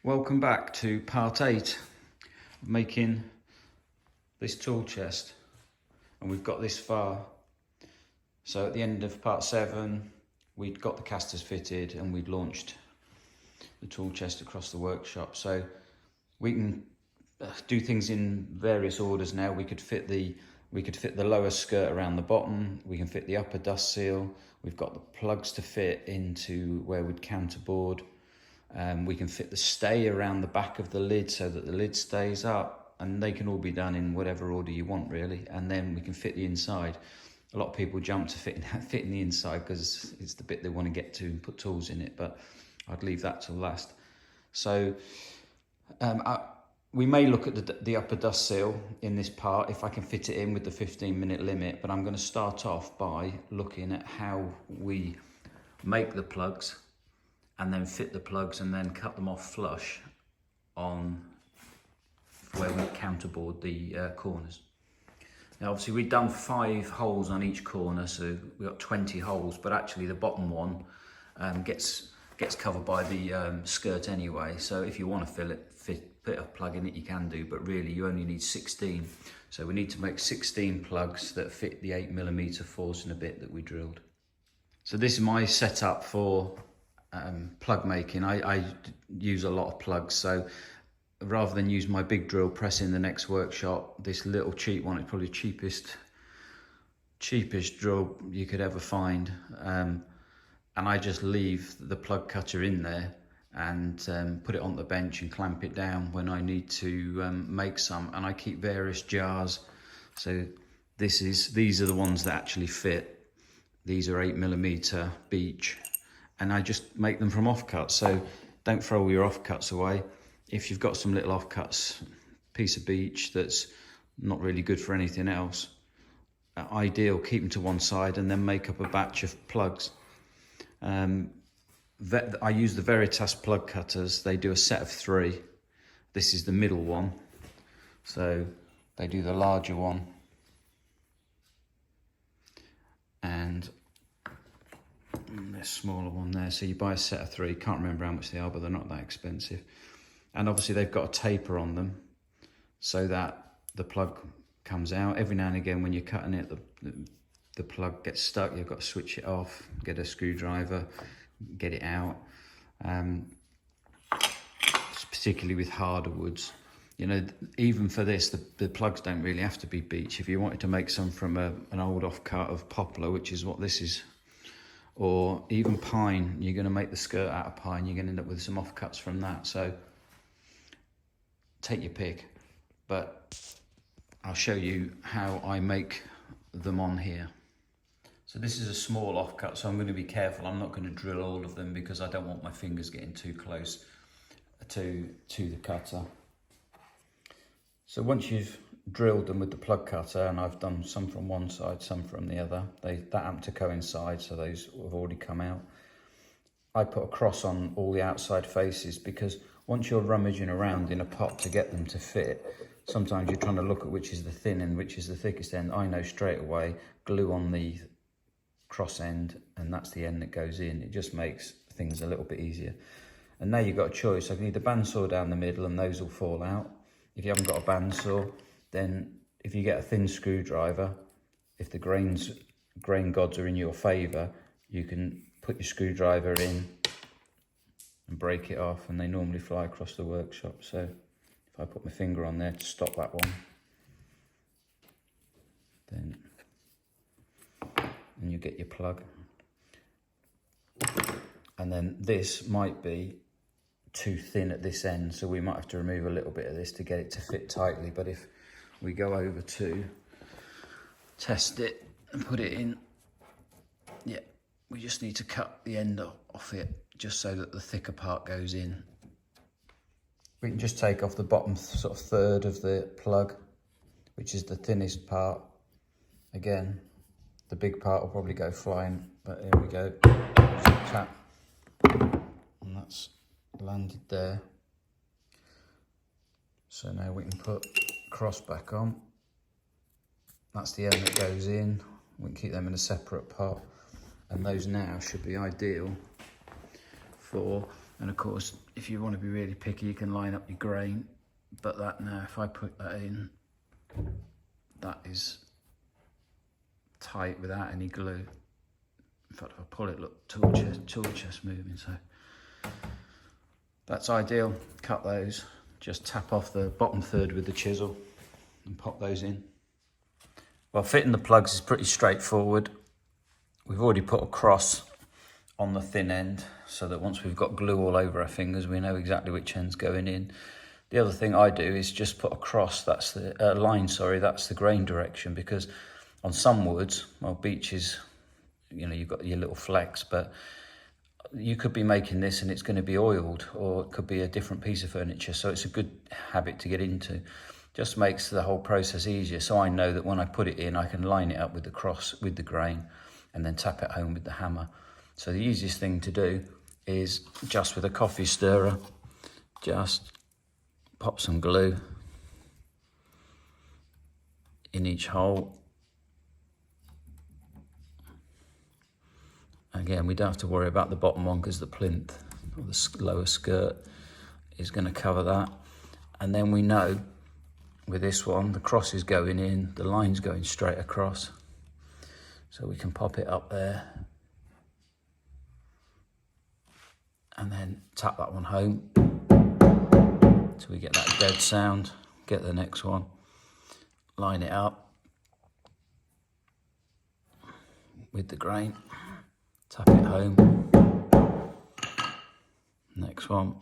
Welcome back to part 8 of making this tool chest, and we've got this far. So at the end of part 7 we'd got the casters fitted and we'd launched the tool chest across the workshop. So we can do things in various orders now. We could fit the lower skirt around the bottom, we can fit the upper dust seal, we've got the plugs to fit into where we'd counterboard. We can fit the stay around the back of the lid so that the lid stays up, and they can all be done in whatever order you want really. And then we can fit the inside. A lot of people jump to fitting the inside because it's the bit they want to get to and put tools in it, but I'd leave that till last. So we may look at the upper dust seal in this part if I can fit it in with the 15-minute limit, but I'm going to start off by looking at how we make the plugs and then fit the plugs and then cut them off flush on where we counterboard the corners. Now obviously we've done 5 holes on each corner, so we've got 20 holes, but actually the bottom one gets covered by the skirt anyway. So if you want to fit a plug in it, you can do, but really you only need 16. So we need to make 16 plugs that fit the 8mm force and a bit that we drilled. So this is my setup for plug making. I use a lot of plugs, so rather than use my big drill press in the next workshop, this little cheap one is probably cheapest drill you could ever find, and I just leave the plug cutter in there and put it on the bench and clamp it down when I need to make some. And I keep various jars, so these are the ones that actually fit. These are 8mm beech, and I just make them from offcuts. So don't throw all your offcuts away. If you've got some little offcuts, piece of beech that's not really good for anything else, ideal, keep them to one side and then make up a batch of plugs. I use the Veritas plug cutters. They do a set of 3. This is the middle one, so they do the larger one, and this smaller one there. So you buy a set of 3. Can't remember how much they are, but they're not that expensive. And obviously they've got a taper on them so that the plug comes out. Every now and again when you're cutting it, the plug gets stuck. You've got to switch it off, get a screwdriver, get it out. Particularly with harder woods. You know, even for this, the plugs don't really have to be beech. If you wanted to make some from an old offcut of poplar, which is what this is, or even pine, you're going to make the skirt out of pine, you're going to end up with some offcuts from that. So take your pick, but I'll show you how I make them on here. So this is a small offcut, so I'm going to be careful. I'm not going to drill all of them because I don't want my fingers getting too close to the cutter. So once you've drilled them with the plug cutter, and I've done some from one side, some from the other, that happened to coincide, so those have already come out. I put a cross on all the outside faces because once you're rummaging around in a pot to get them to fit, sometimes you're trying to look at which is the thin end, which is the thickest end. I know straight away, glue on the cross end, and that's the end that goes in. It just makes things a little bit easier. And now you've got a choice. I can either bandsaw down the middle and those will fall out. If you haven't got a bandsaw, then if you get a thin screwdriver, if the grain gods are in your favour, you can put your screwdriver in and break it off, and they normally fly across the workshop. So if I put my finger on there to stop that one, then and you get your plug. And then this might be too thin at this end, so we might have to remove a little bit of this to get it to fit tightly. But if we go over to test it and put it in, yeah, we just need to cut the end off it just so that the thicker part goes in. We can just take off the bottom sort of third of the plug, which is the thinnest part. Again, the big part will probably go flying, but here we go. Just tap, and that's landed there. So now we can put cross back on. That's the end that goes in. We can keep them in a separate pot, and those now should be ideal for And of course, if you want to be really picky, you can line up your grain. But that now, if I put that in, that is tight without any glue. In fact, if I pull it, look, tool chest moving, so that's ideal. Cut those, just tap off the bottom third with the chisel and pop those in. Well, fitting the plugs is pretty straightforward. We've already put a cross on the thin end so that once we've got glue all over our fingers, we know exactly which end's going in. The other thing I do is just put a cross, that's the line, sorry, that's the grain direction, because on some woods, well, beeches, you know, you've got your little flecks, but you could be making this and it's going to be oiled, or it could be a different piece of furniture. So it's a good habit to get into. Just makes the whole process easier. So I know that when I put it in, I can line it up with the cross, with the grain, and then tap it home with the hammer. So the easiest thing to do is just with a coffee stirrer, just pop some glue in each hole. Again, we don't have to worry about the bottom one because the plinth or the lower skirt is going to cover that. And then we know with this one, the cross is going in, the line's going straight across. So we can pop it up there and then tap that one home till we get that dead sound. Get the next one, line it up with the grain, tap it home, next one.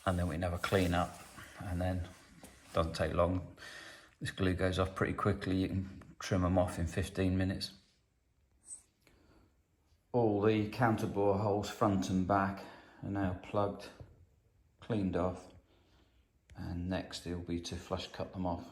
And then we can have a clean up, and then doesn't take long. This glue goes off pretty quickly. You can trim them off in 15 minutes. All the counterbore holes front and back are now plugged, cleaned off, and next it'll be to flush cut them off.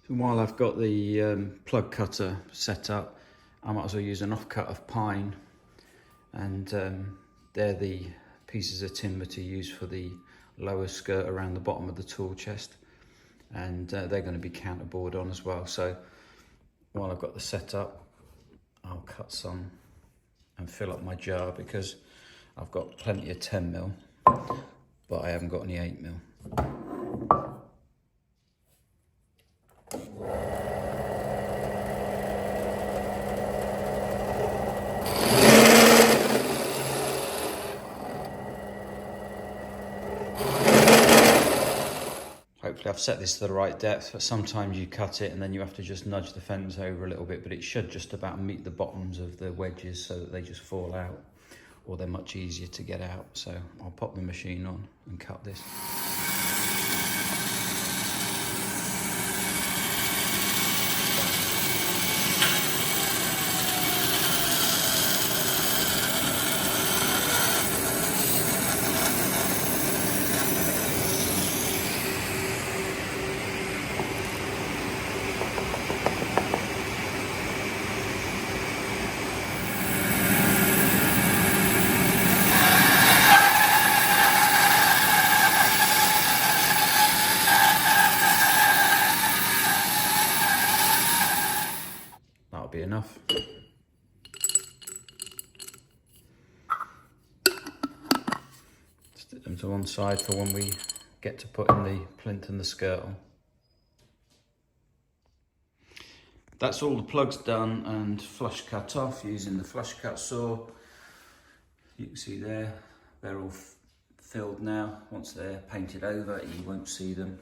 So while I've got the plug cutter set up, I might as well use an offcut of pine, and they're the pieces of timber to use for the lower skirt around the bottom of the tool chest, and they're going to be counterbored on as well. So while I've got the setup, I'll cut some and fill up my jar, because I've got plenty of 10mm, but I haven't got any 8mm. Hopefully I've set this to the right depth, but sometimes you cut it and then you have to just nudge the fence over a little bit, but it should just about meet the bottoms of the wedges so that they just fall out, or they're much easier to get out. So I'll pop the machine on and cut this. That'll be enough. Stick them to one side for when we get to putting the plinth and the skirt on. That's all the plugs done and flush cut off using the flush cut saw. You can see there, they're all filled now. Once they're painted over, you won't see them.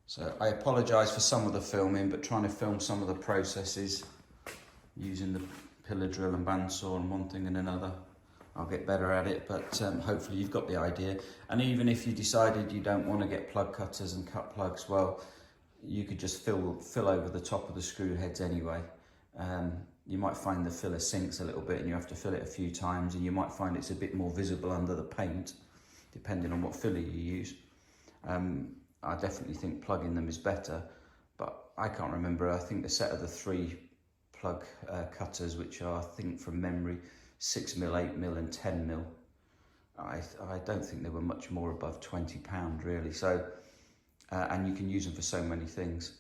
So I apologise for some of the filming, but trying to film some of the processes using the pillar drill and bandsaw and one thing and another. I'll get better at it, but hopefully you've got the idea. And even if you decided you don't want to get plug cutters and cut plugs, well, you could just fill over the top of the screw heads anyway. You might find the filler sinks a little bit and you have to fill it a few times, and you might find it's a bit more visible under the paint, depending on what filler you use. I definitely think plugging them is better, but I can't remember. I think the set of the 3 plug cutters, which are, I think from memory, 6mm, 8mm and 10mm. I don't think they were much more above £20 really. So, and you can use them for so many things.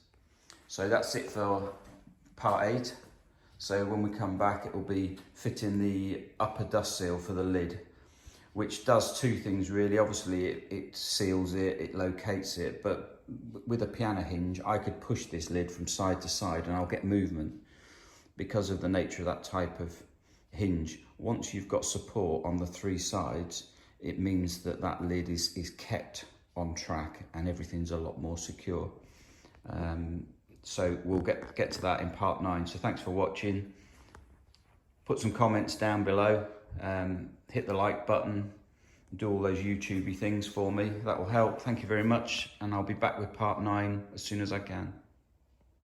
So that's it for part 8. So when we come back, it will be fitting the upper dust seal for the lid, which does 2 things really. Obviously it seals it, it locates it, but with a piano hinge, I could push this lid from side to side and I'll get movement because of the nature of that type of hinge. Once you've got support on the 3 sides, it means that that lid is kept on track and everything's a lot more secure. So we'll get to that in part 9. So thanks for watching. Put some comments down below. Hit the like button. Do all those YouTubey things for me. That will help. Thank you very much. And I'll be back with part 9 as soon as I can.